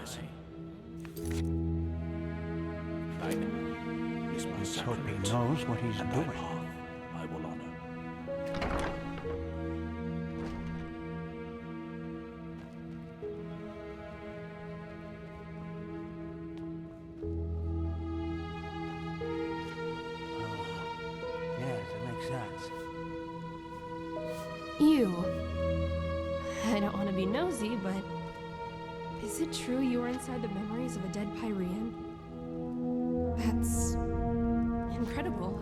I see. Thine is my Let's hope he sacrament, knows what he's and thy doing. path I will honor. Yes, it makes sense. You. I don't want to be nosy, but is it true you are inside the memories of a dead Pyrean? That's incredible.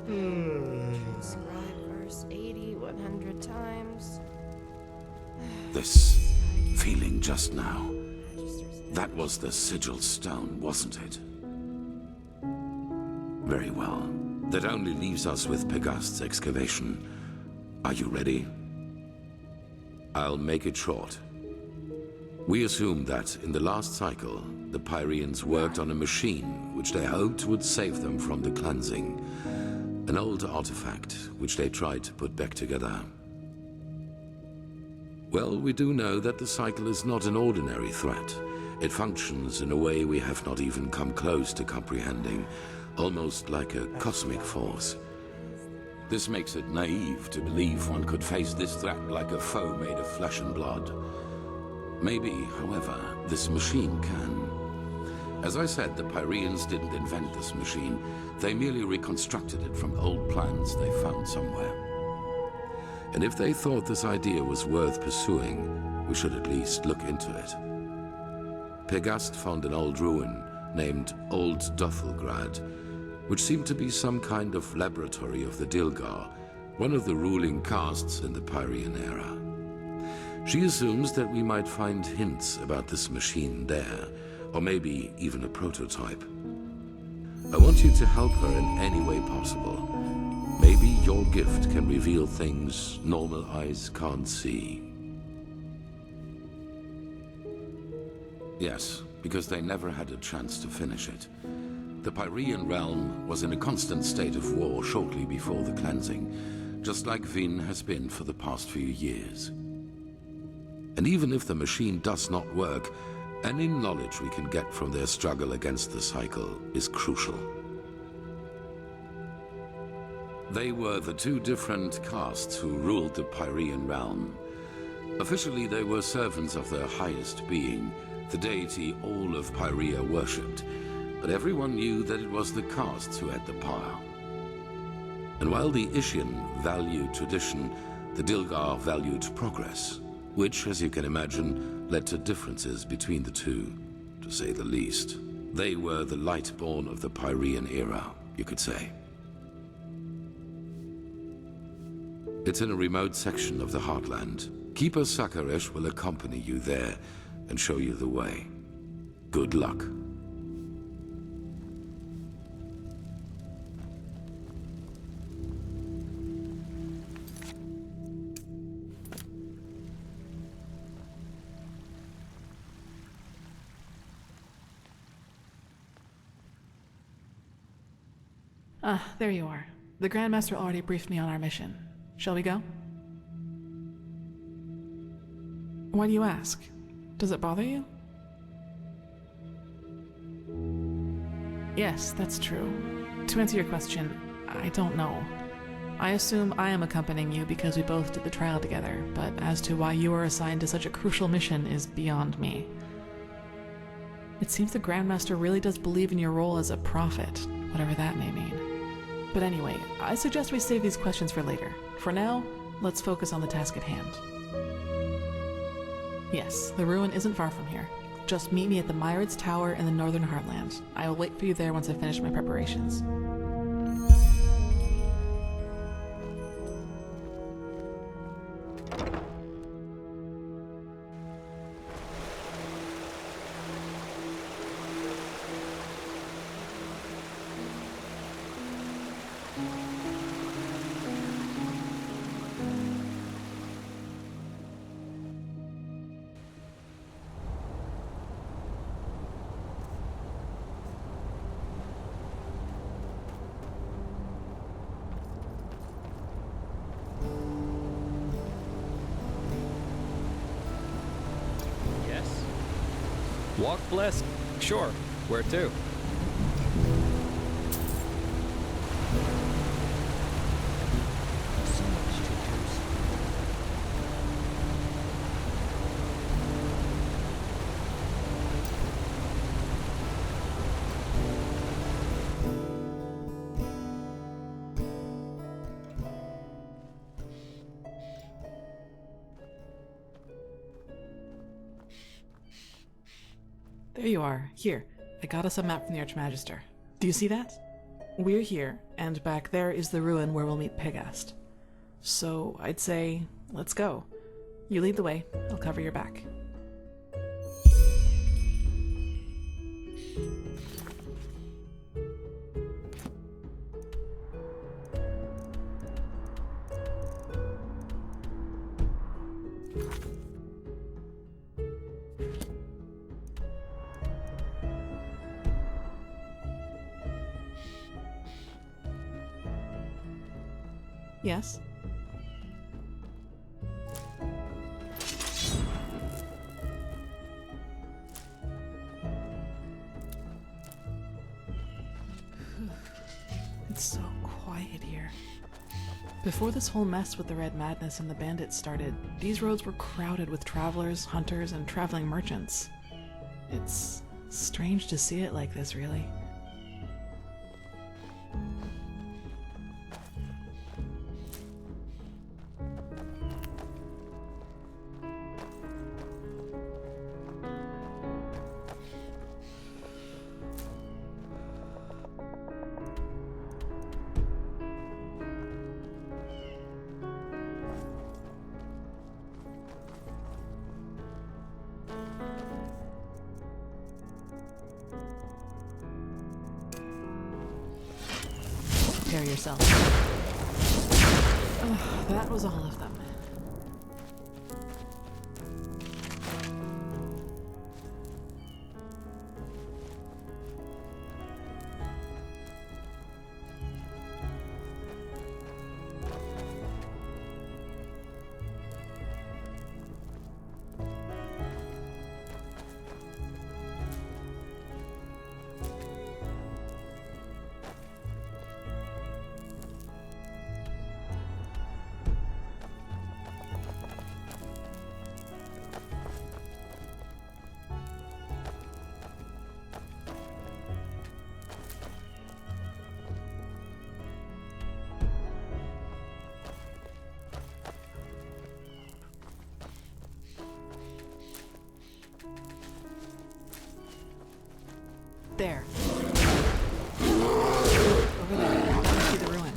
Transcribe verse 80 100 times. This feeling just now, that was the sigil stone, wasn't it? Very well. That only leaves us with Pegast's excavation. Are you ready? I'll make it short. We assume that in the last cycle, the Pyreans worked on a machine which they hoped would save them from the cleansing. An old artifact which they tried to put back together. Well, we do know that the cycle is not an ordinary threat. It functions in a way we have not even come close to comprehending, almost like a cosmic force. This makes it naive to believe one could face this threat like a foe made of flesh and blood. Maybe, however, this machine can. As I said, the Pyreans didn't invent this machine. They merely reconstructed it from old plans they found somewhere. And if they thought this idea was worth pursuing, we should at least look into it. Pegast found an old ruin named Old Dothelgrad, which seemed to be some kind of laboratory of the Dilgar, one of the ruling castes in the Pyrean era. She assumes that we might find hints about this machine there, or maybe even a prototype. I want you to help her in any way possible. Maybe your gift can reveal things normal eyes can't see. Yes, because they never had a chance to finish it. The Pyrean realm was in a constant state of war shortly before the cleansing, just like Vin has been for the past few years. And even if the machine does not work, any knowledge we can get from their struggle against the cycle is crucial. They were the two different castes who ruled the Pyrean realm. Officially, they were servants of their highest being, the deity all of Pyrea worshipped, but everyone knew that it was the castes who had the power. And while the Ishian valued tradition, the Dilgar valued progress, which, as you can imagine, led to differences between the two, to say the least. They were the Lightborn of the Pyrean era, you could say. It's in a remote section of the Heartland. Keeper Sakaresh will accompany you there and show you the way. Good luck. There you are. The Grandmaster already briefed me on our mission. Shall we go? Why do you ask? Does it bother you? Yes, that's true. To answer your question, I don't know. I assume I am accompanying you because we both did the trial together, but as to why you are assigned to such a crucial mission is beyond me. It seems the Grandmaster really does believe in your role as a prophet, whatever that may mean. But anyway, I suggest we save these questions for later. For now, let's focus on the task at hand. Yes, the ruin isn't far from here. Just meet me at the Myrids Tower in the Northern Heartland. I will wait for you there once I finish my preparations. Walk blessed? Sure. Where to? So much to choose. There you are. Here, I got us a map from the Archmagister. Do you see that? We're here, and back there is the ruin where we'll meet Pegast. So I'd say, let's go. You lead the way, I'll cover your back. Yes? It's so quiet here. Before this whole mess with the Red Madness and the bandits started, these roads were crowded with travelers, hunters, and traveling merchants. It's strange to see it like this, really. Prepare yourself. Oh, that was all of them. There. Over there. You can see the ruin.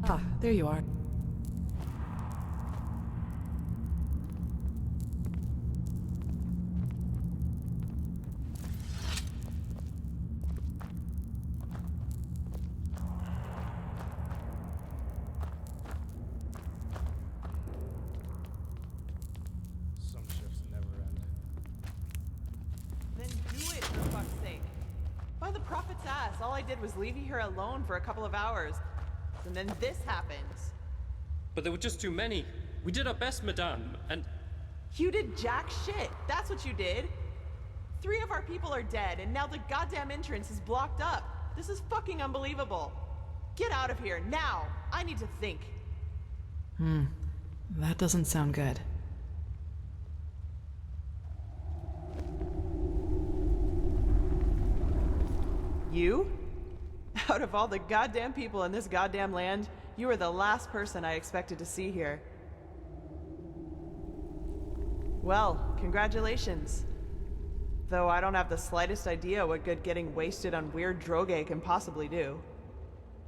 Ah, there you are. Some shifts never end. Then do it, for fuck's sake. By the prophet's ass, all I did was leave you here alone for a couple of hours. And then this happens. But there were just too many. We did our best, madame, and... You did jack shit. That's what you did. 3 of our people are dead, and now the goddamn entrance is blocked up. This is fucking unbelievable. Get out of here, now! I need to think. That doesn't sound good. You? Out of all the goddamn people in this goddamn land, you are the last person I expected to see here. Well, congratulations. Though I don't have the slightest idea what good getting wasted on weird droge can possibly do.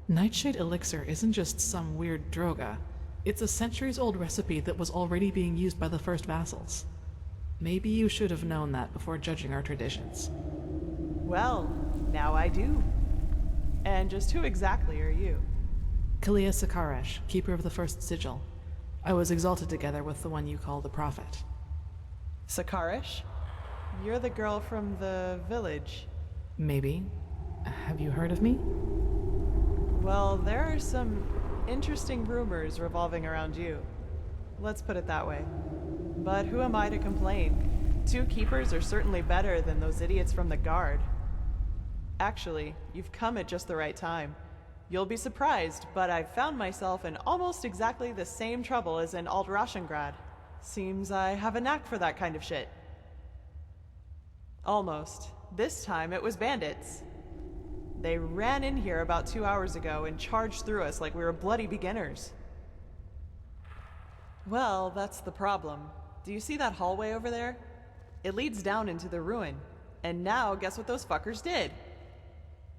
Nightshade elixir isn't just some weird droga. It's a centuries-old recipe that was already being used by the first vassals. Maybe you should have known that before judging our traditions. Well, now I do. And just who exactly are you? Kalia Sakaresh, keeper of the first sigil. I was exalted together with the one you call the prophet. Sakaresh? You're the girl from the village. Maybe. Have you heard of me? Well, there are some interesting rumors revolving around you. Let's put it that way. But who am I to complain? 2 keepers are certainly better than those idiots from the guard. Actually, you've come at just the right time. You'll be surprised, but I've found myself in almost exactly the same trouble as in Alt-Rashengrad. Seems I have a knack for that kind of shit. Almost. This time it was bandits. They ran in here about 2 hours ago and charged through us like we were bloody beginners. Well, that's the problem. Do you see that hallway over there? It leads down into the ruin. And now, guess what those fuckers did?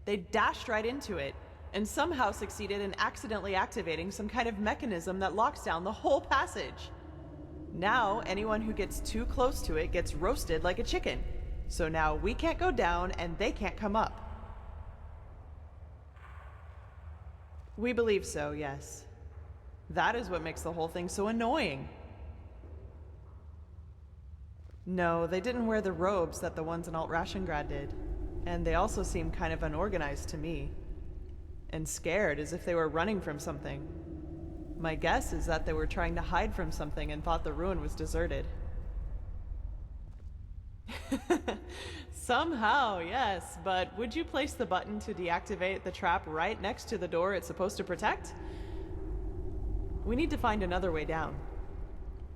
They dashed right into it, and somehow succeeded in accidentally activating some kind of mechanism that locks down the whole passage. Now, anyone who gets too close to it gets roasted like a chicken. So now we can't go down, and they can't come up. We believe so, yes. That is what makes the whole thing so annoying. No, they didn't wear the robes that the ones in Alt-Rashengrad did. And they also seemed kind of unorganized to me. And scared, as if they were running from something. My guess is that they were trying to hide from something and thought the ruin was deserted. Somehow, yes, but would you place the button to deactivate the trap right next to the door it's supposed to protect? We need to find another way down.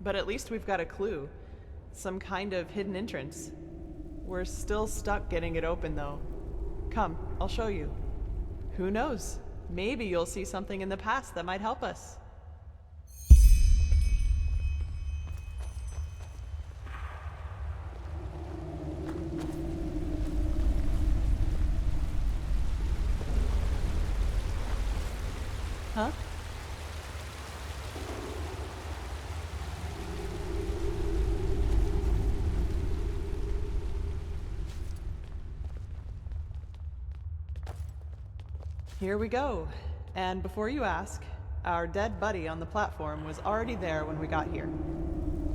But at least we've got a clue. Some kind of hidden entrance. We're still stuck getting it open, though. Come, I'll show you. Who knows? Maybe you'll see something in the past that might help us. Huh? Here we go. And before you ask, our dead buddy on the platform was already there when we got here.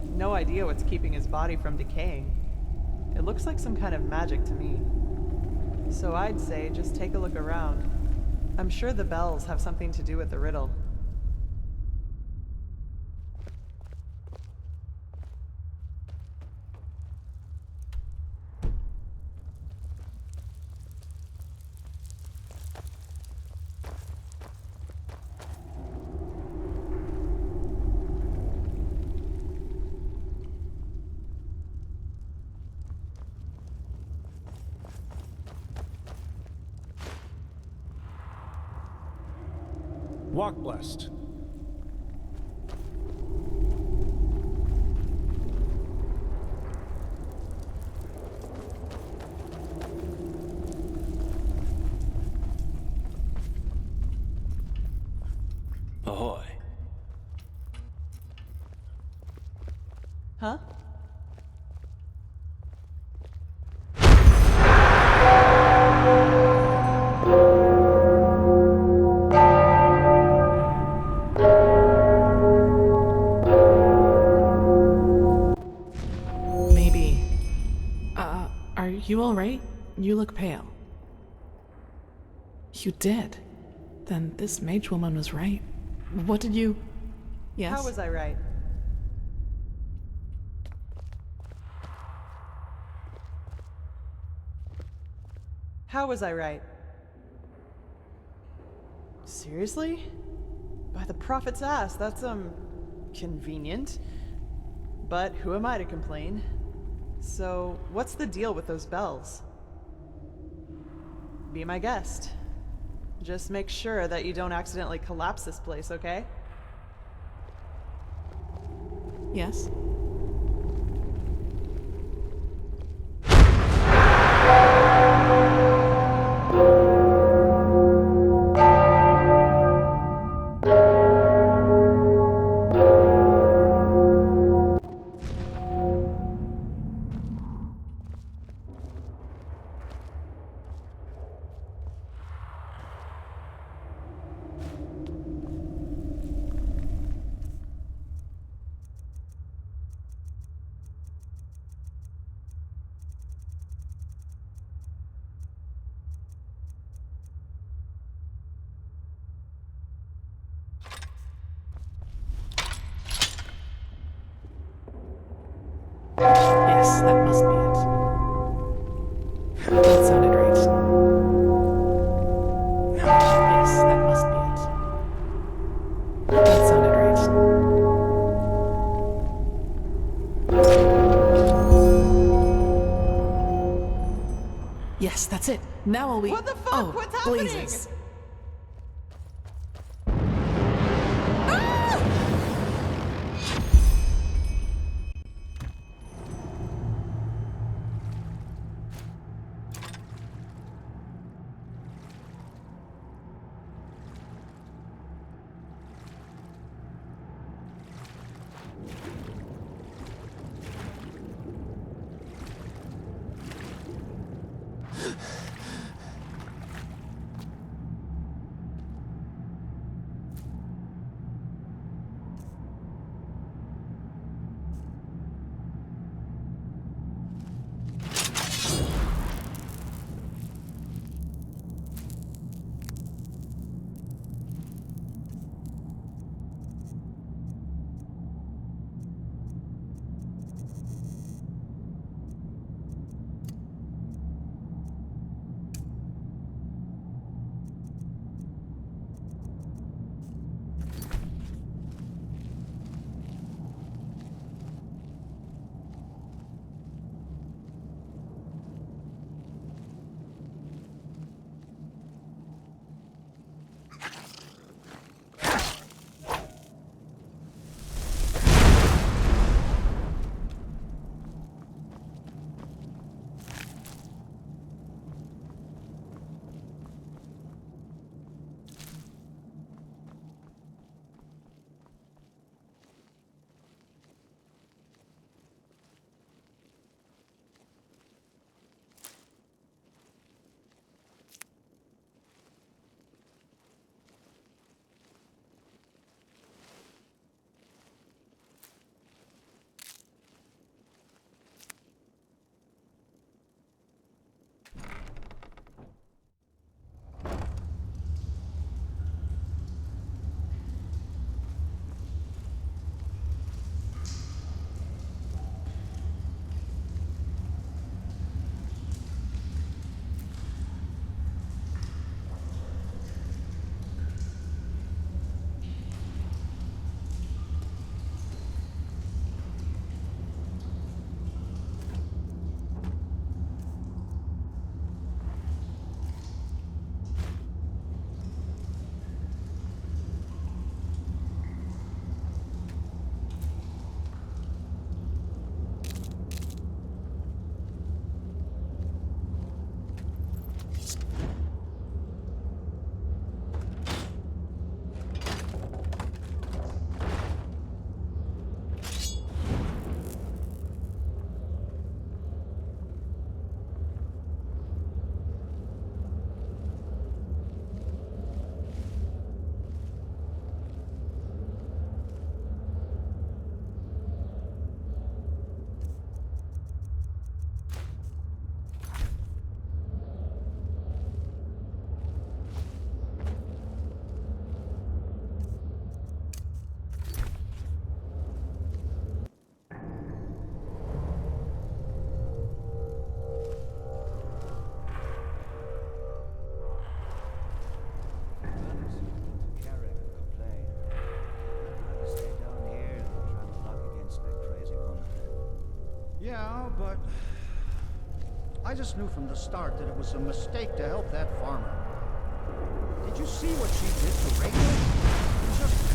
No idea what's keeping his body from decaying. It looks like some kind of magic to me. So I'd say just take a look around. I'm sure the bells have something to do with the riddle. Walk blessed. Ahoy. Huh? Maybe. Are you alright? You look pale. You did? Then this mage woman was right. What did you... Yes? How was I right? How was I right? Seriously? By the prophet's ass, that's, convenient. But who am I to complain? So, what's the deal with those bells? Be my guest. Just make sure that you don't accidentally collapse this place, okay? Yes? Yes, that must be it. That sounded right. Yes, that must be it. That sounded right. Yes, that's it. Now will we... What the fuck? Oh, What's happening? blazes. now, but I just knew from the start that it was a mistake to help that farmer. Did you see what she did to Rachel? Just...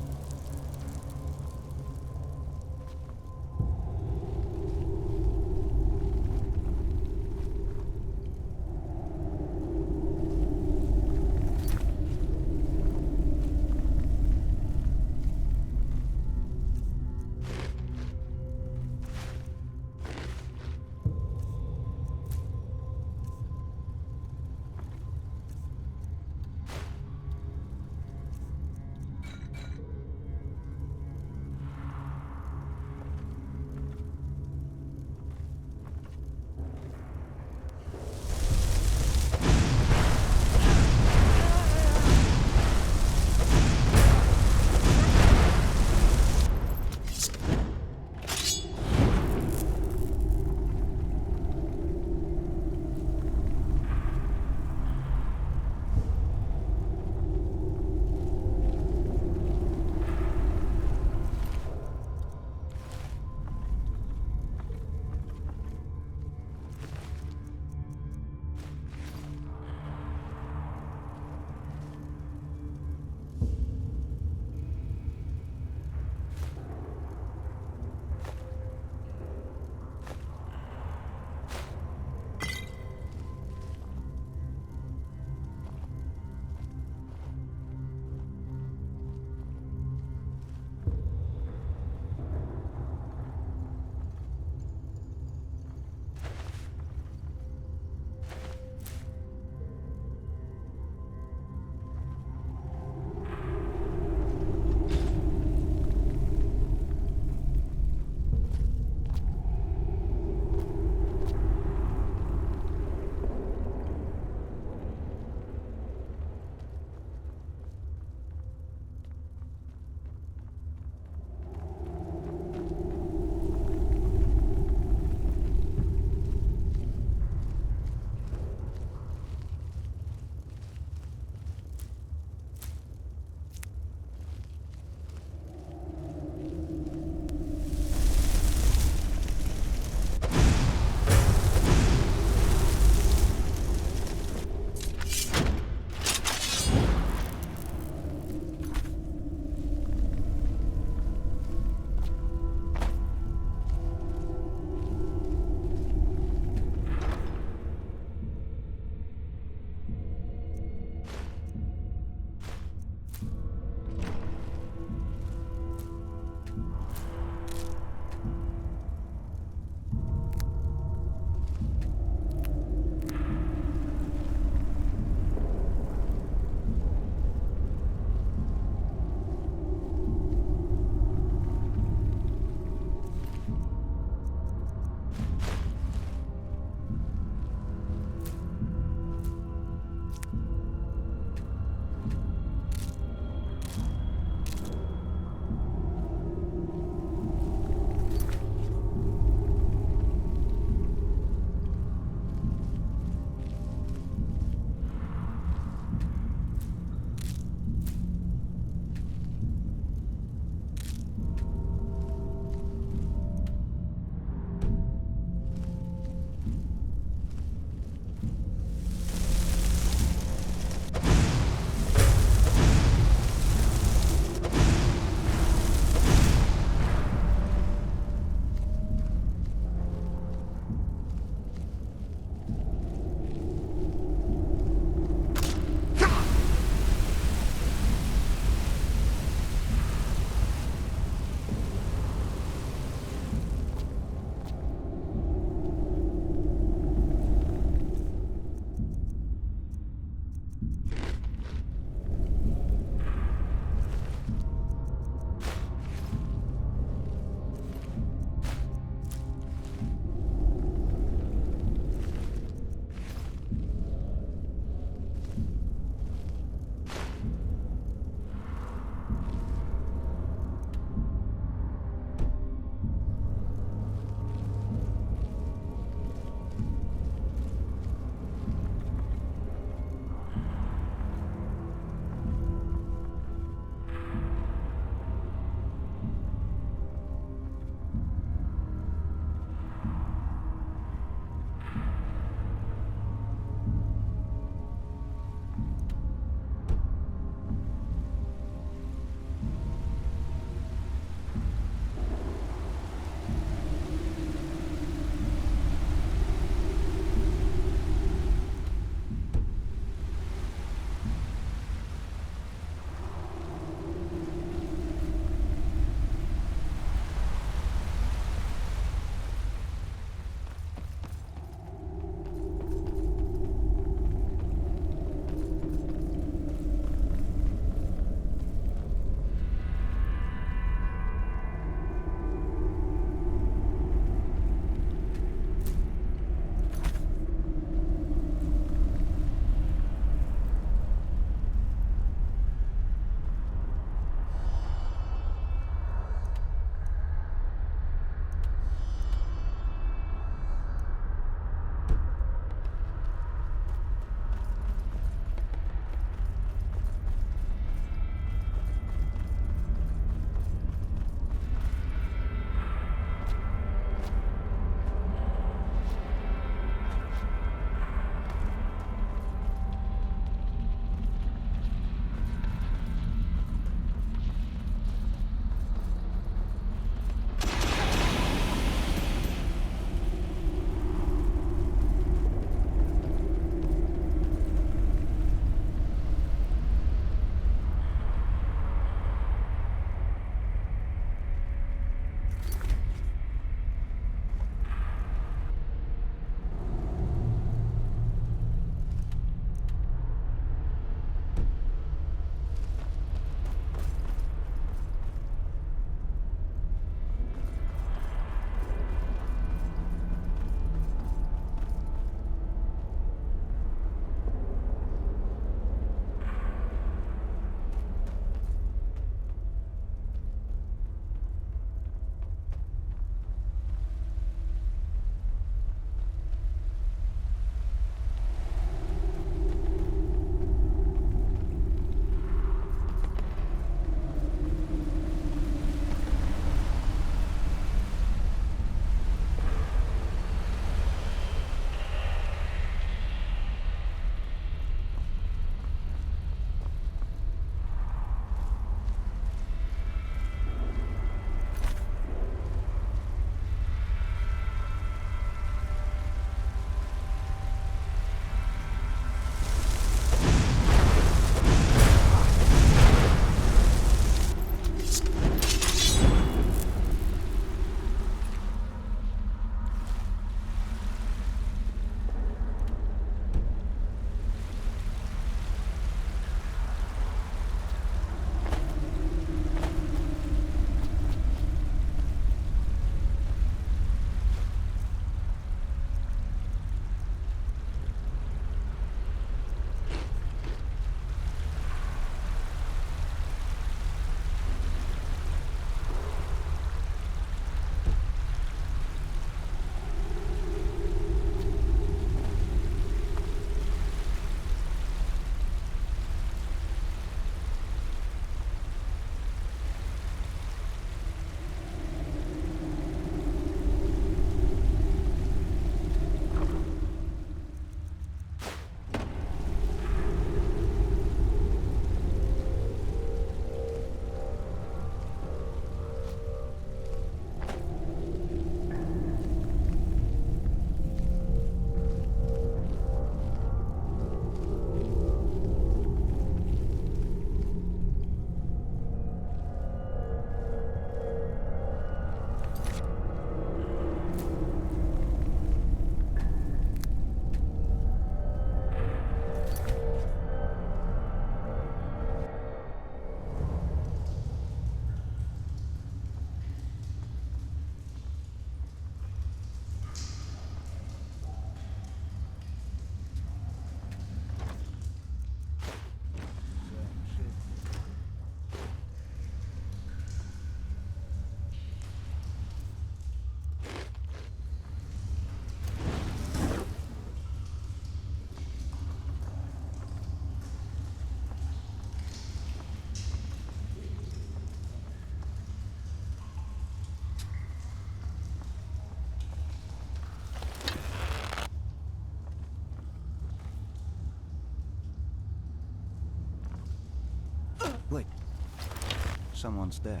Someone's there.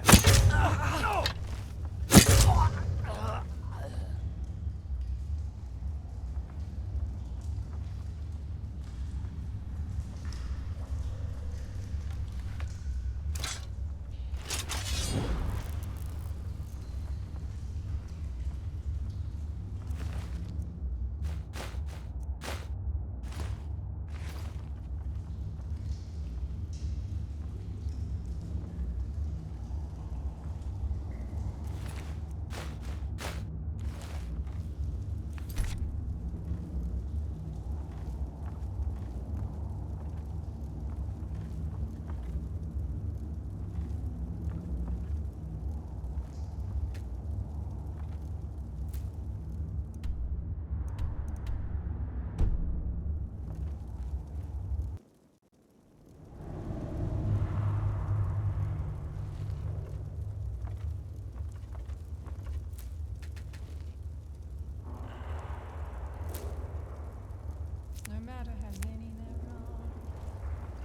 No matter how many there are,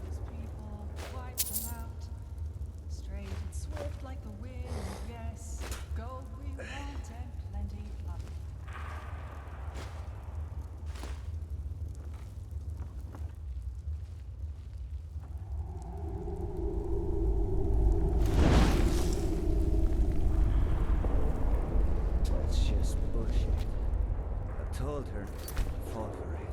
these people wipe them out. Straight and swift like the wind, yes. Gold we want and plenty of it. It's just bullshit. I told her, fall for it.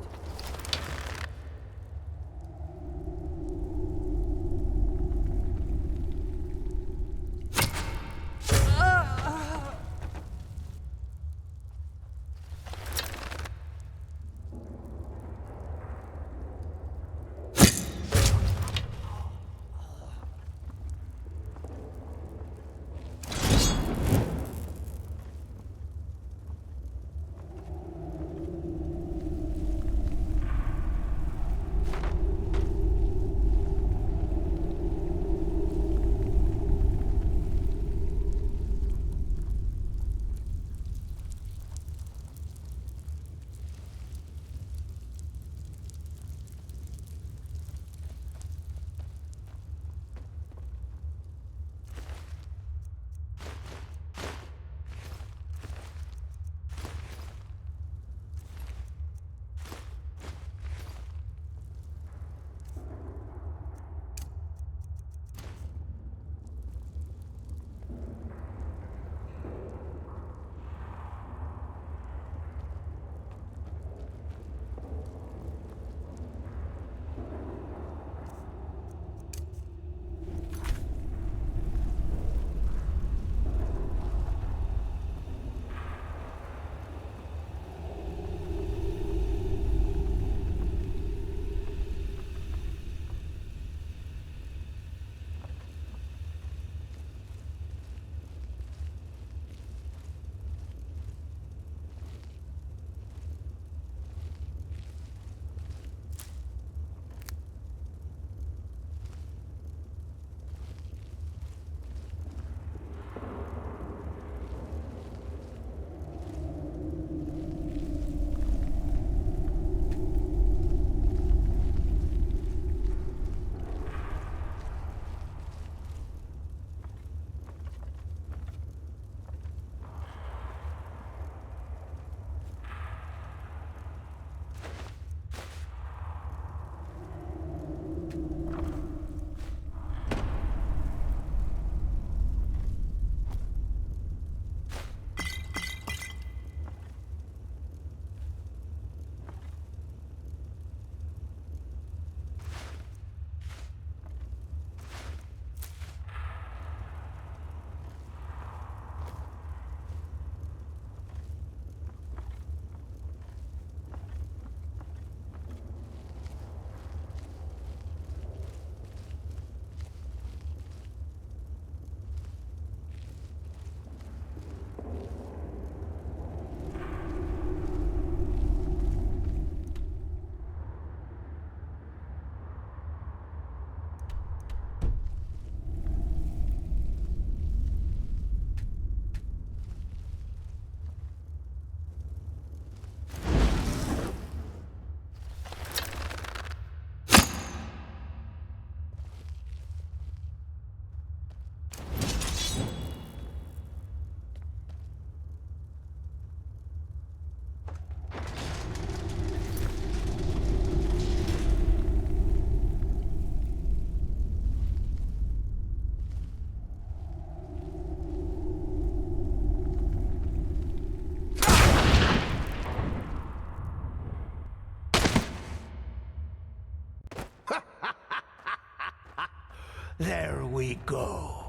There we go.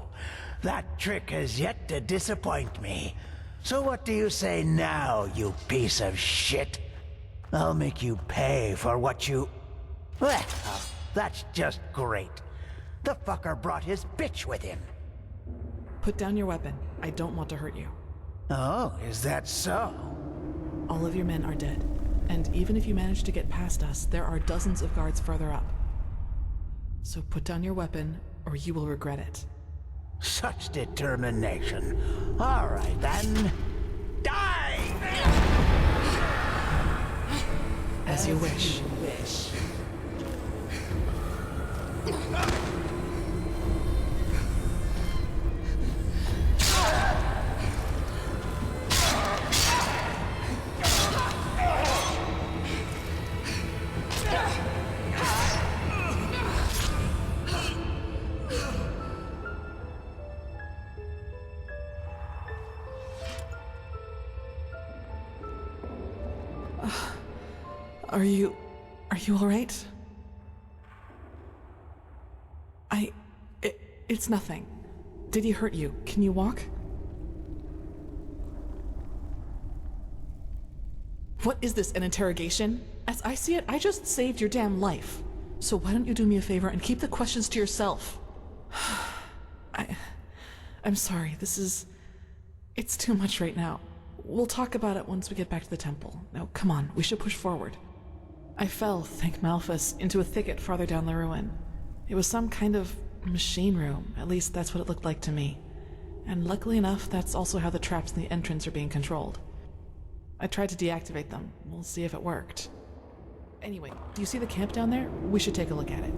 That trick has yet to disappoint me. So what do you say now, you piece of shit? I'll make you pay for what you... Well, that's just great. The fucker brought his bitch with him. Put down your weapon. I don't want to hurt you. Oh, is that so? All of your men are dead. And even if you manage to get past us, there are dozens of guards further up. So put down your weapon, or you will regret it. Such determination. All right, then. Die! As you wish. Are you all right? It's nothing. Did he hurt you? Can you walk? What is this, an interrogation? As I see it, I just saved your damn life. So why don't you do me a favor and keep the questions to yourself? I'm sorry, it's too much right now. We'll talk about it once we get back to the temple. Now, come on, we should push forward. I fell, thank Malphus, into a thicket farther down the ruin. It was some kind of machine room, at least that's what it looked like to me. And luckily enough, that's also how the traps in the entrance are being controlled. I tried to deactivate them. We'll see if it worked. Anyway, do you see the camp down there? We should take a look at it.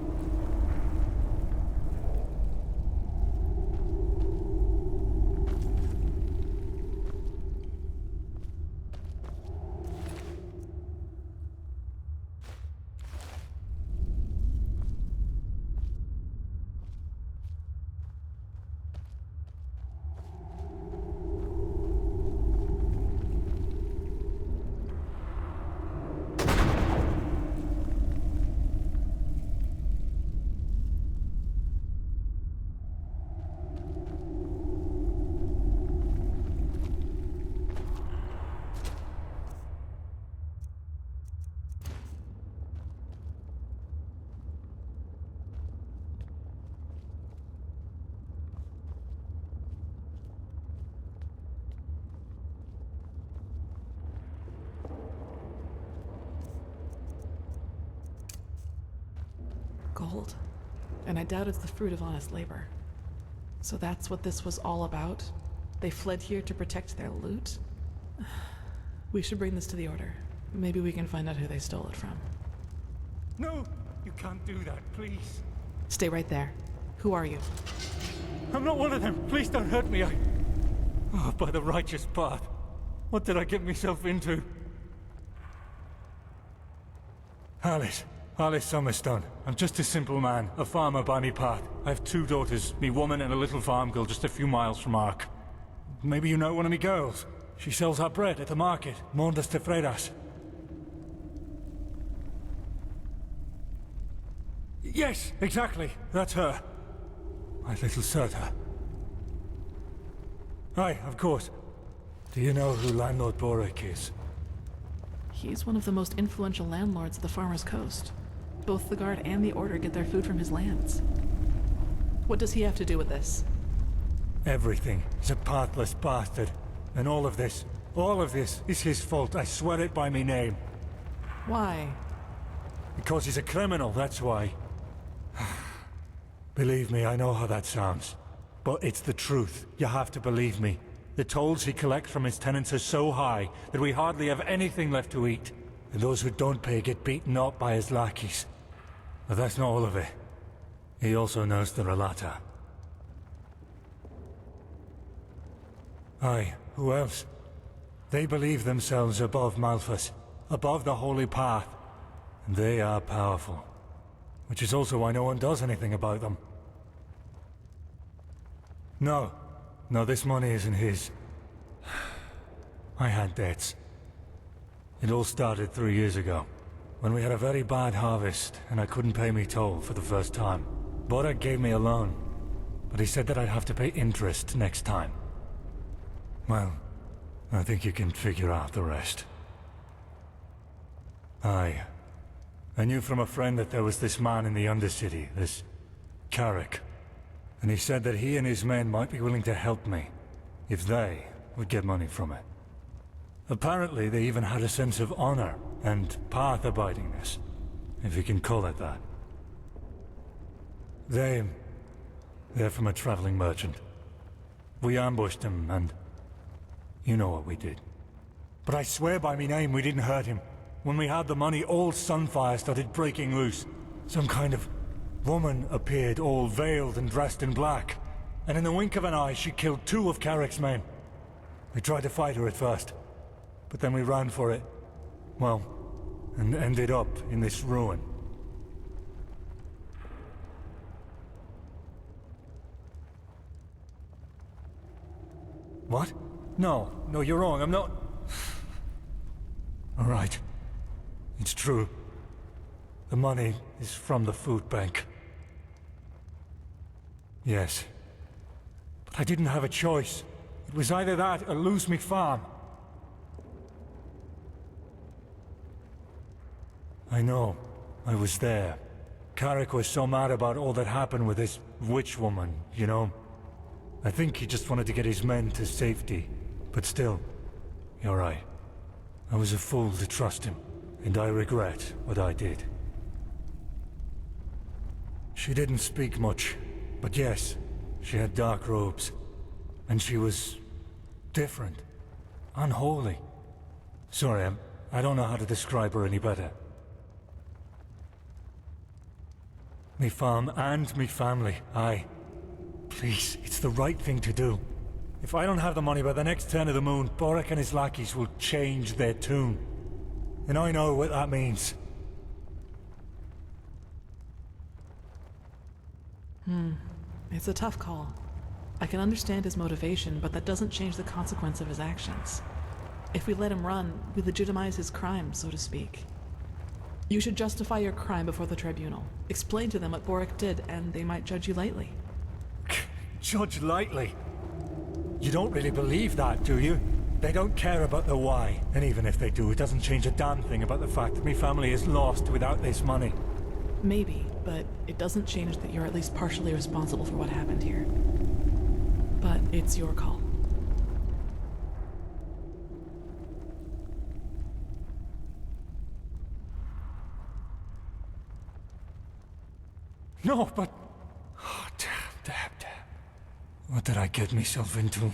Gold. And I doubt it's the fruit of honest labor. So that's what this was all about? They fled here to protect their loot? We should bring this to the Order. Maybe we can find out who they stole it from. No! You can't do that, please. Stay right there. Who are you? I'm not one of them. Please don't hurt me. Oh, by the righteous path. What did I get myself into? Alice Summerstone. I'm just a simple man, a farmer by me path. I have 2 daughters, me woman and a little farm girl just a few miles from Ark. Maybe you know one of me girls. She sells her bread at the market, Mondas de Freiras. Yes, exactly. That's her. My little Serta. Aye, of course. Do you know who Landlord Borek is? He's one of the most influential landlords of the Farmer's Coast. Both the Guard and the Order get their food from his lands. What does he have to do with this? Everything. He's a pathless bastard. And all of this is his fault. I swear it by me name. Why? Because he's a criminal, that's why. Believe me, I know how that sounds. But it's the truth. You have to believe me. The tolls he collects from his tenants are so high that we hardly have anything left to eat. And those who don't pay get beaten up by his lackeys. But that's not all of it. He also knows the Relata. Aye, who else? They believe themselves above Malphus, above the Holy Path. And they are powerful. Which is also why no one does anything about them. No, this money isn't his. I had debts. It all started 3 years ago, when we had a very bad harvest and I couldn't pay me toll for the first time. Borek gave me a loan, but he said that I'd have to pay interest next time. Well, I think you can figure out the rest. I knew from a friend that there was this man in the Undercity, this Carrick, and he said that he and his men might be willing to help me, if they would get money from it. Apparently, they even had a sense of honor and path-abidingness, if you can call it that. They're from a traveling merchant. We ambushed him, and you know what we did. But I swear by me name we didn't hurt him. When we had the money, all Sunfire started breaking loose. Some kind of woman appeared, all veiled and dressed in black. And in the wink of an eye, she killed 2 of Carrick's men. We tried to fight her at first, but then we ran for it. Well, and ended up in this ruin. What? No, you're wrong. I'm not... All right. It's true. The money is from the food bank. Yes. But I didn't have a choice. It was either that or lose me farm. I know. I was there. Carrick was so mad about all that happened with this witch woman, you know? I think he just wanted to get his men to safety. But still, you're right. I was a fool to trust him, and I regret what I did. She didn't speak much, but yes, she had dark robes. And she was... different. Unholy. Sorry, I don't know how to describe her any better. Me farm and me family, aye. Please, it's the right thing to do. If I don't have the money by the next turn of the moon, Boric and his lackeys will change their tune. And I know what that means. It's a tough call. I can understand his motivation, but that doesn't change the consequence of his actions. If we let him run, we legitimize his crime, so to speak. You should justify your crime before the tribunal. Explain to them what Boric did, and they might judge you lightly. Judge lightly? You don't really believe that, do you? They don't care about the why, and even if they do, it doesn't change a damn thing about the fact that my family is lost without this money. Maybe, but it doesn't change that you're at least partially responsible for what happened here. But it's your call. No, but... Oh, damn. What did I get myself into?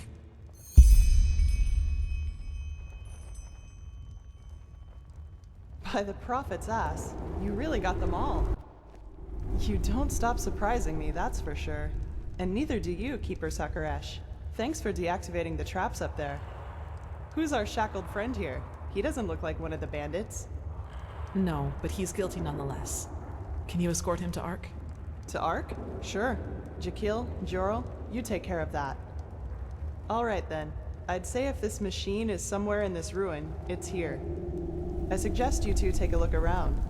By the prophet's ass, you really got them all. You don't stop surprising me, that's for sure. And neither do you, Keeper Sakaresh. Thanks for deactivating the traps up there. Who's our shackled friend here? He doesn't look like one of the bandits. No, but he's guilty nonetheless. Can you escort him to Ark? To Ark? Sure. Jakil, Jorel, you take care of that. Alright then. I'd say if this machine is somewhere in this ruin, it's here. I suggest you two take a look around.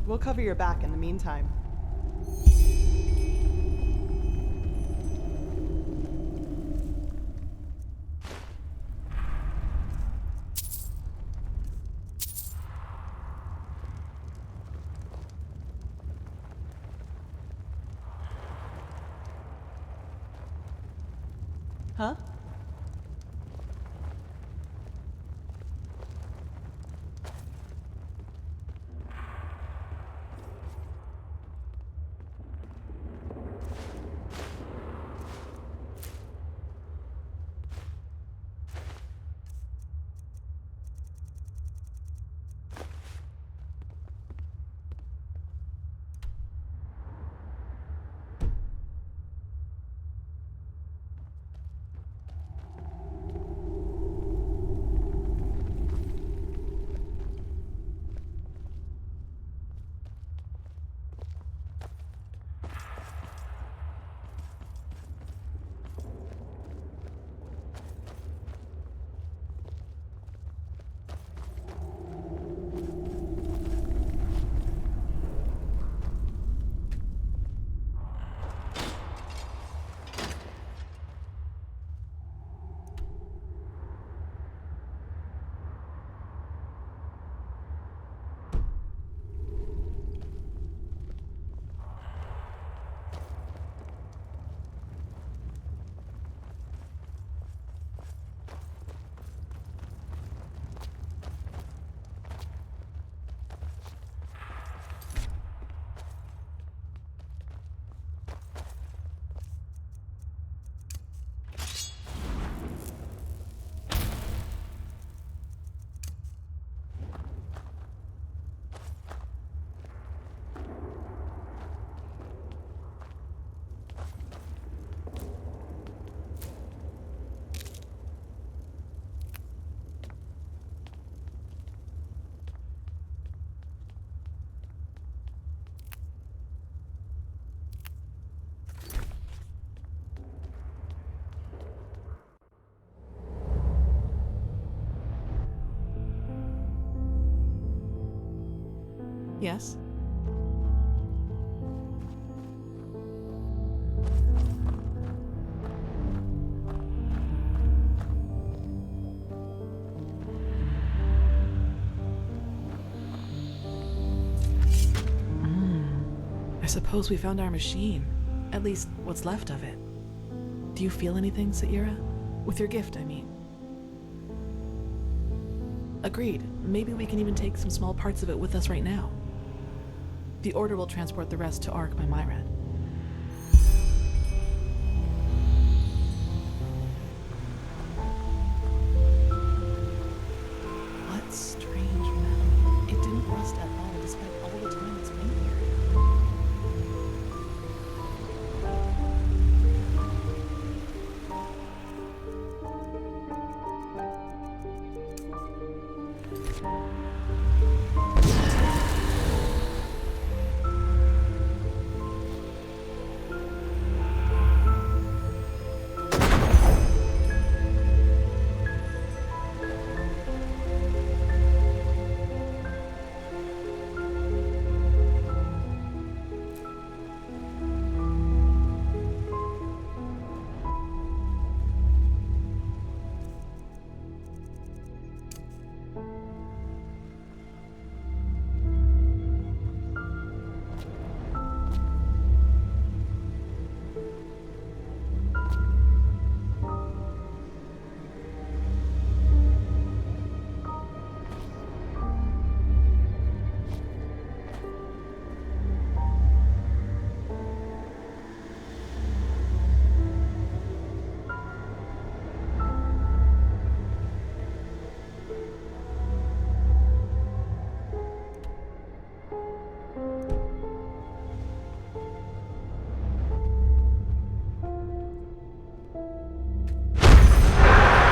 We'll cover your back in the meantime. Huh? Yes? I suppose we found our machine. At least, what's left of it. Do you feel anything, Saira? With your gift, I mean. Agreed. Maybe we can even take some small parts of it with us right now. The Order will transport the rest to Ark by Myrad. What strange metal. It didn't rust at all, despite all the time it's been here.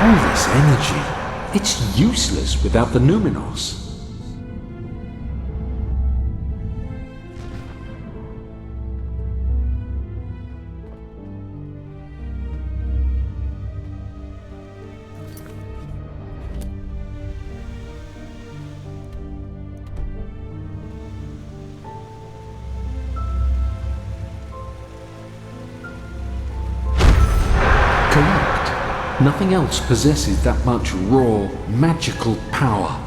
All this energy, it's useless without the Numinos. Nothing else possesses that much raw, magical power.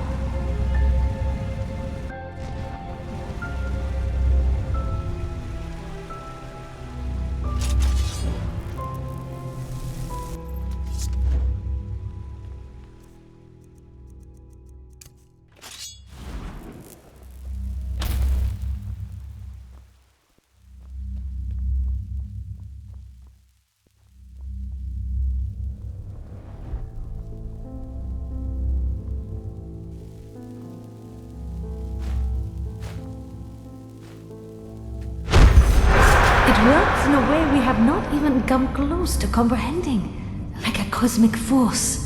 Works in a way we have not even come close to comprehending, like a cosmic force.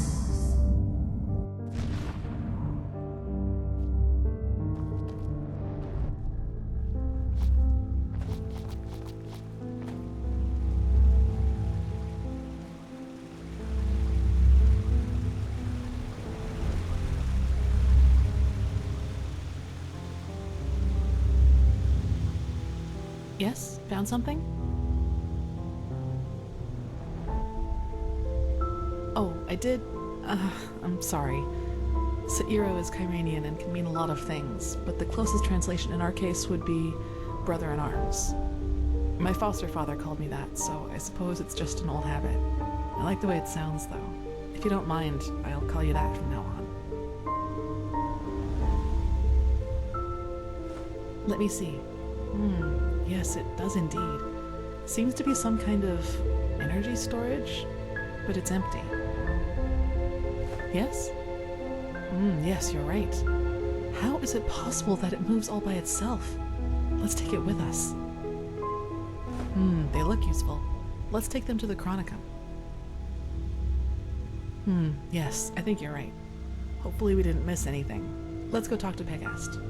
Yes? Found something? Oh, I did? I'm sorry. Sairo is Kyranian and can mean a lot of things, but the closest translation in our case would be brother-in-arms. My foster father called me that, so I suppose it's just an old habit. I like the way it sounds, though. If you don't mind, I'll call you that from now on. Let me see. Yes, it does indeed. Seems to be some kind of energy storage, but it's empty. Yes? Yes, you're right. How is it possible that it moves all by itself? Let's take it with us. They look useful. Let's take them to the Chronicum. Yes, I think you're right. Hopefully we didn't miss anything. Let's go talk to Pegast.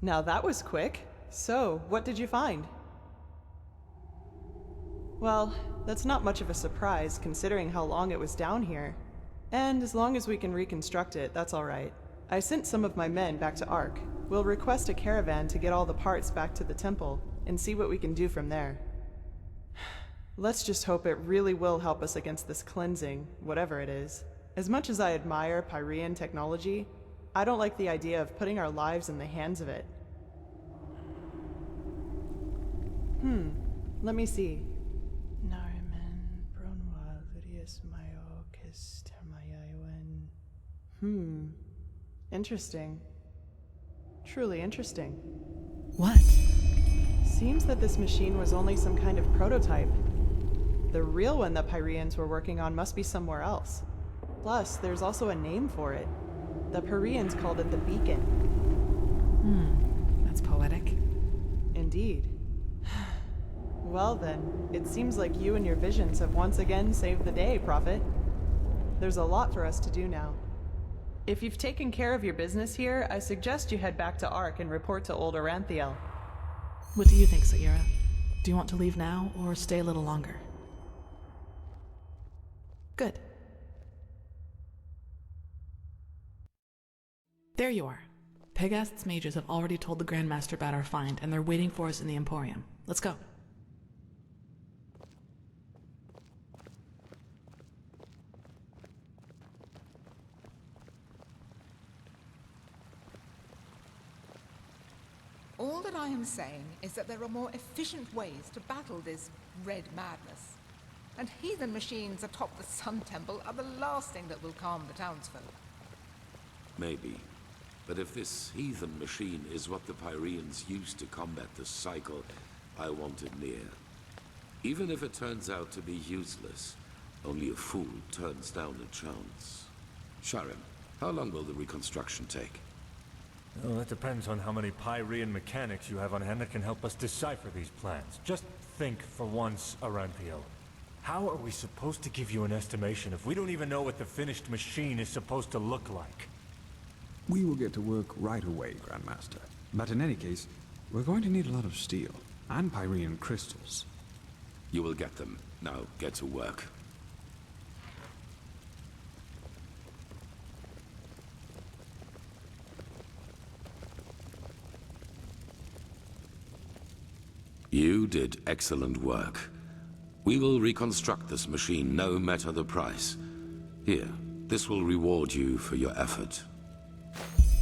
Now that was quick. So, what did you find? Well, that's not much of a surprise considering how long it was down here. And as long as we can reconstruct it, that's alright. I sent some of my men back to Ark. We'll request a caravan to get all the parts back to the temple and see what we can do from there. Let's just hope it really will help us against this cleansing, whatever it is. As much as I admire Pyrean technology, I don't like the idea of putting our lives in the hands of it. Let me see. Interesting. Truly interesting. What? Seems that this machine was only some kind of prototype. The real one that Pyreans were working on must be somewhere else. Plus, there's also a name for it. The Pyreans called it the Beacon. That's poetic. Indeed. Well then, it seems like you and your visions have once again saved the day, Prophet. There's a lot for us to do now. If you've taken care of your business here, I suggest you head back to Ark and report to old Aranthiel. What do you think, Saira? Do you want to leave now or stay a little longer? Good. There you are. Pegast's mages have already told the Grandmaster about our find, and they're waiting for us in the Emporium. Let's go. All that I am saying is that there are more efficient ways to battle this red madness. And heathen machines atop the Sun Temple are the last thing that will calm the townsfolk. Maybe. But if this heathen machine is what the Pyreans used to combat the cycle, I want it near. Even if it turns out to be useless, only a fool turns down a chance. Sharim, how long will the reconstruction take? Well, that depends on how many Pyrean mechanics you have on hand that can help us decipher these plans. Just think for once, Aranthiel. How are we supposed to give you an estimation if we don't even know what the finished machine is supposed to look like? We will get to work right away, Grandmaster. But in any case, we're going to need a lot of steel and Pyrean crystals. You will get them. Now, get to work. You did excellent work. We will reconstruct this machine no matter the price. Here, this will reward you for your effort.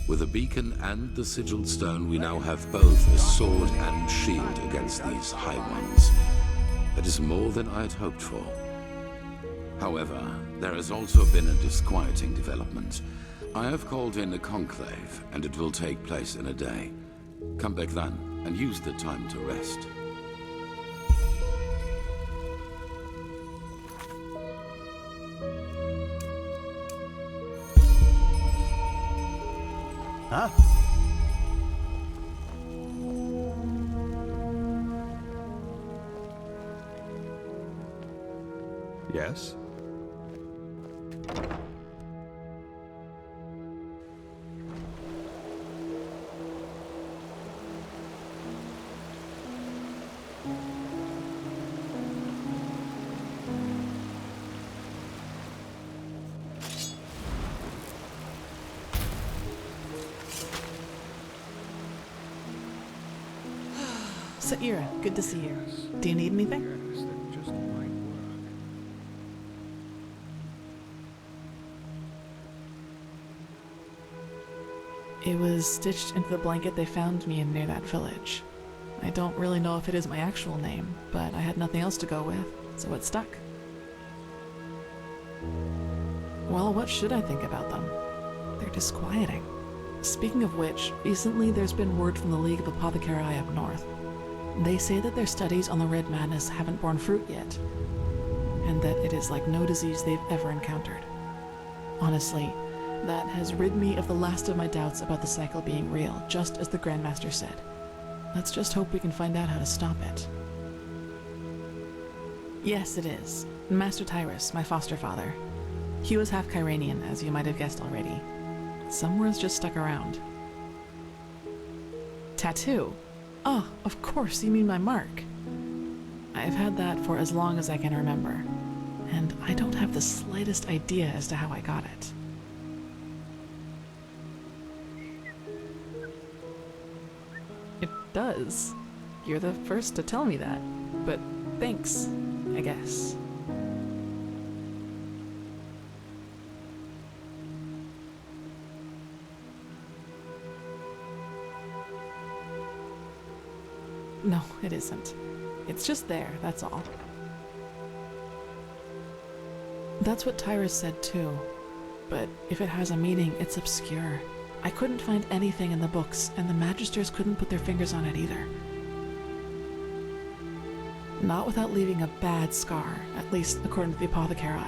With the beacon and the sigiled stone, we now have both a sword and shield against these High Ones. That is more than I had hoped for. However, there has also been a disquieting development. I have called in a conclave, and it will take place in a day. Come back then, and use the time to rest. Huh? Yes? Saira, good to see you. Do you need anything? Yes, that just might work. It was stitched into the blanket they found me in near that village. I don't really know if it is my actual name, but I had nothing else to go with, so it stuck. Well, what should I think about them? They're disquieting. Speaking of which, recently there's been word from the League of Apothecari up north. They say that their studies on the Red Madness haven't borne fruit yet, and that it is like no disease they've ever encountered. Honestly, that has rid me of the last of my doubts about the cycle being real, just as the Grandmaster said. Let's just hope we can find out how to stop it. Yes, it is. Master Tyrus, my foster father. He was half Kyranian, as you might have guessed already. Some words just stuck around. Tattoo? Oh, of course, you mean my mark. I've had that for as long as I can remember, and I don't have the slightest idea as to how I got it. It does. You're the first to tell me that, but thanks, I guess. No, it isn't. It's just there, that's all. That's what Tyrus said too. But if it has a meaning, it's obscure. I couldn't find anything in the books, and the Magisters couldn't put their fingers on it either. Not without leaving a bad scar, at least according to the apothecary.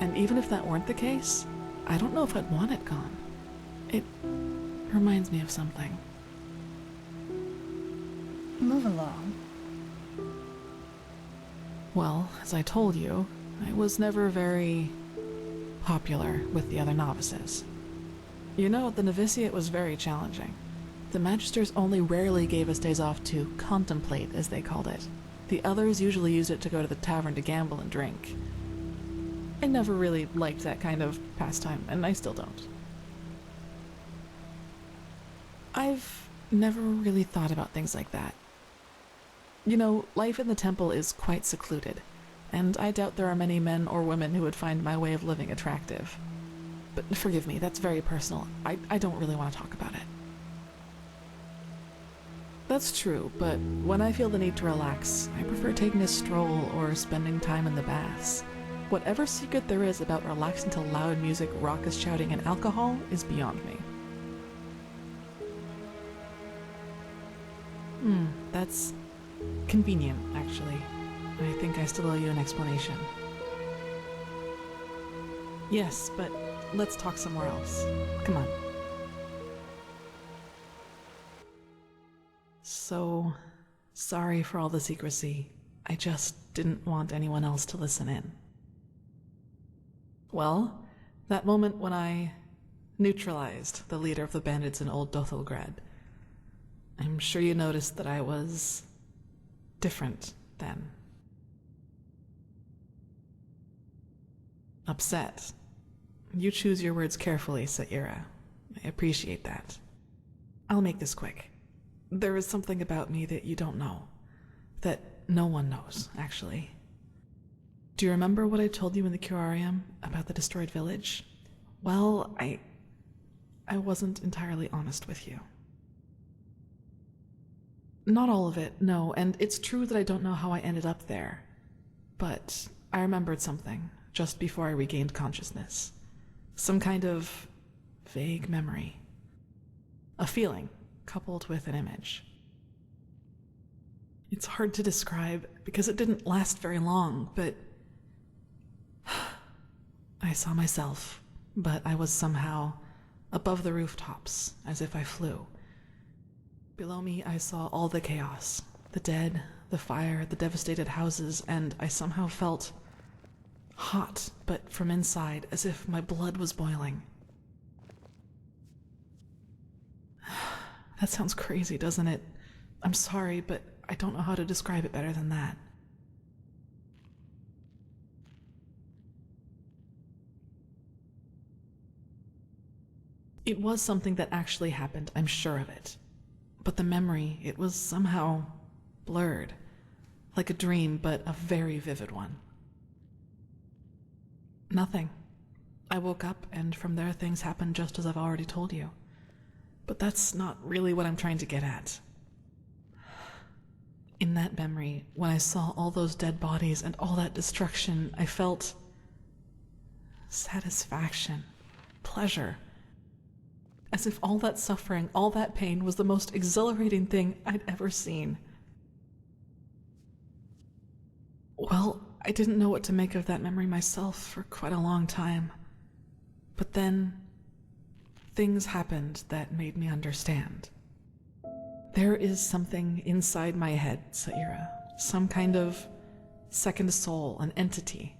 And even if that weren't the case, I don't know if I'd want it gone. It reminds me of something. Move along. Well, as I told you, I was never very popular with the other novices. You know, the novitiate was very challenging. The Magisters only rarely gave us days off to contemplate, as they called it. The others usually used it to go to the tavern to gamble and drink. I never really liked that kind of pastime, and I still don't. I've never really thought about things like that. You know, life in the temple is quite secluded, and I doubt there are many men or women who would find my way of living attractive. But forgive me, that's very personal. I don't really want to talk about it. That's true, but when I feel the need to relax, I prefer taking a stroll or spending time in the baths. Whatever secret there is about relaxing to loud music, raucous shouting, and alcohol is beyond me. That's convenient, actually. I think I still owe you an explanation. Yes, but let's talk somewhere else. Come on. So, sorry for all the secrecy. I just didn't want anyone else to listen in. Well, that moment when I neutralized the leader of the bandits in Old Dothelgrad, I'm sure you noticed that I was different then. Upset. You choose your words carefully, Saira. I appreciate that. I'll make this quick. There is something about me that you don't know. That no one knows, actually. Do you remember what I told you in the curarium about the destroyed village? Well, I wasn't entirely honest with you. Not all of it, no, and it's true that I don't know how I ended up there. But I remembered something just before I regained consciousness. Some kind of vague memory. A feeling coupled with an image. It's hard to describe because it didn't last very long, but I saw myself, but I was somehow above the rooftops, as if I flew. Below me, I saw all the chaos, the dead, the fire, the devastated houses, and I somehow felt hot, but from inside, as if my blood was boiling. That sounds crazy, doesn't it? I'm sorry, but I don't know how to describe it better than that. It was something that actually happened, I'm sure of it. But the memory, it was somehow blurred. Like a dream, but a very vivid one. Nothing. I woke up, and from there things happened just as I've already told you. But that's not really what I'm trying to get at. In that memory, when I saw all those dead bodies and all that destruction, I felt satisfaction, pleasure. As if all that suffering, all that pain was the most exhilarating thing I'd ever seen. Well, I didn't know what to make of that memory myself for quite a long time. But then, things happened that made me understand. There is something inside my head, Saira. Some kind of second soul, an entity.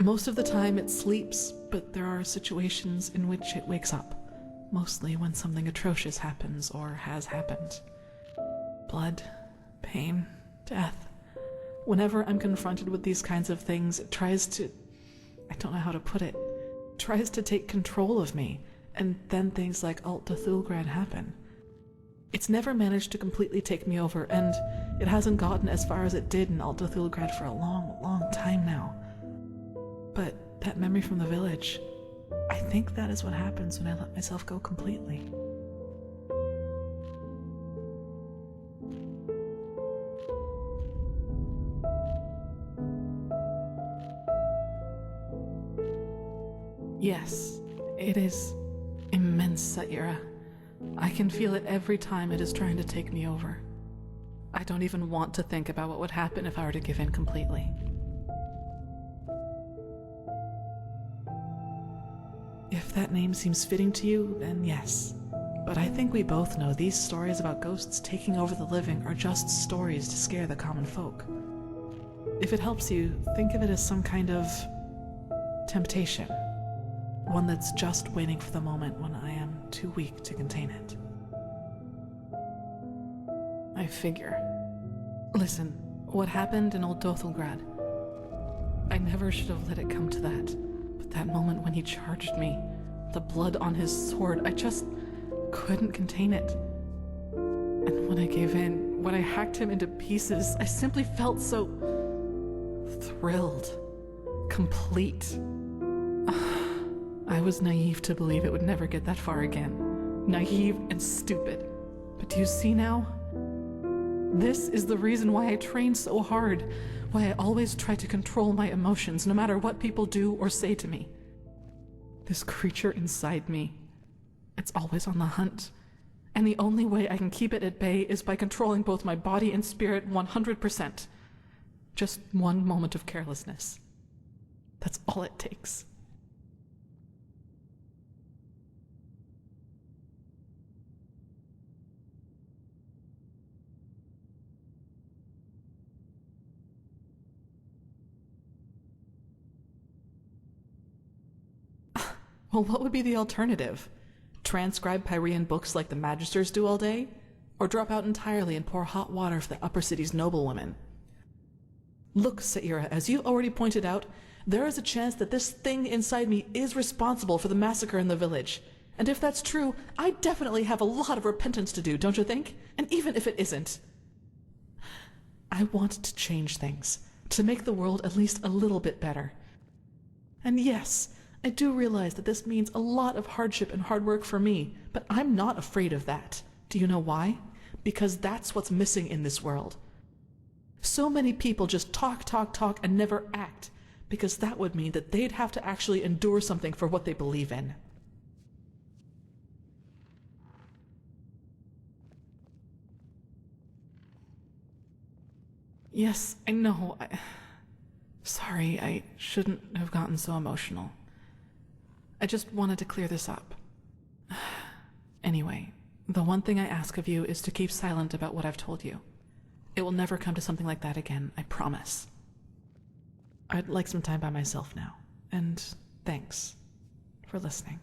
Most of the time it sleeps, but there are situations in which it wakes up. Mostly when something atrocious happens or has happened. Blood, pain, death. Whenever I'm confronted with these kinds of things, it tries to... I don't know how to put it. Tries to take control of me, and then things like Alt Cthulgrad happen. It's never managed to completely take me over, and it hasn't gotten as far as it did in Alt Cthulgrad for a long, long time now. But that memory from the village, I think that is what happens when I let myself go completely. Yes, it is immense, Saira. I can feel it every time it is trying to take me over. I don't even want to think about what would happen if I were to give in completely. If that name seems fitting to you, then yes. But I think we both know these stories about ghosts taking over the living are just stories to scare the common folk. If it helps you, think of it as some kind of temptation. One that's just waiting for the moment when I am too weak to contain it. I figure. Listen, what happened in Old Dothelgrad, I never should have let it come to that. But that moment when he charged me, the blood on his sword, I just couldn't contain it. And when I gave in, when I hacked him into pieces, I simply felt so thrilled, complete. I was naive to believe it would never get that far again. Naive and stupid. But do you see now? This is the reason why I train so hard, why I always try to control my emotions no matter what people do or say to me. This creature inside me, it's always on the hunt. And the only way I can keep it at bay is by controlling both my body and spirit 100%. Just one moment of carelessness. That's all it takes. Well, what would be the alternative? Transcribe Pyrean books like the Magisters do all day? Or drop out entirely and pour hot water for the upper city's noblewomen? Look, Saira, as you already pointed out, there is a chance that this thing inside me is responsible for the massacre in the village. And if that's true, I definitely have a lot of repentance to do, don't you think? And even if it isn't, I want to change things, to make the world at least a little bit better. And yes, I do realize that this means a lot of hardship and hard work for me, but I'm not afraid of that. Do you know why? Because that's what's missing in this world. So many people just talk, and never act, because that would mean that they'd have to actually endure something for what they believe in. Yes, I know. Sorry, I shouldn't have gotten so emotional. I just wanted to clear this up. Anyway, the one thing I ask of you is to keep silent about what I've told you. It will never come to something like that again, I promise. I'd like some time by myself now, and thanks for listening.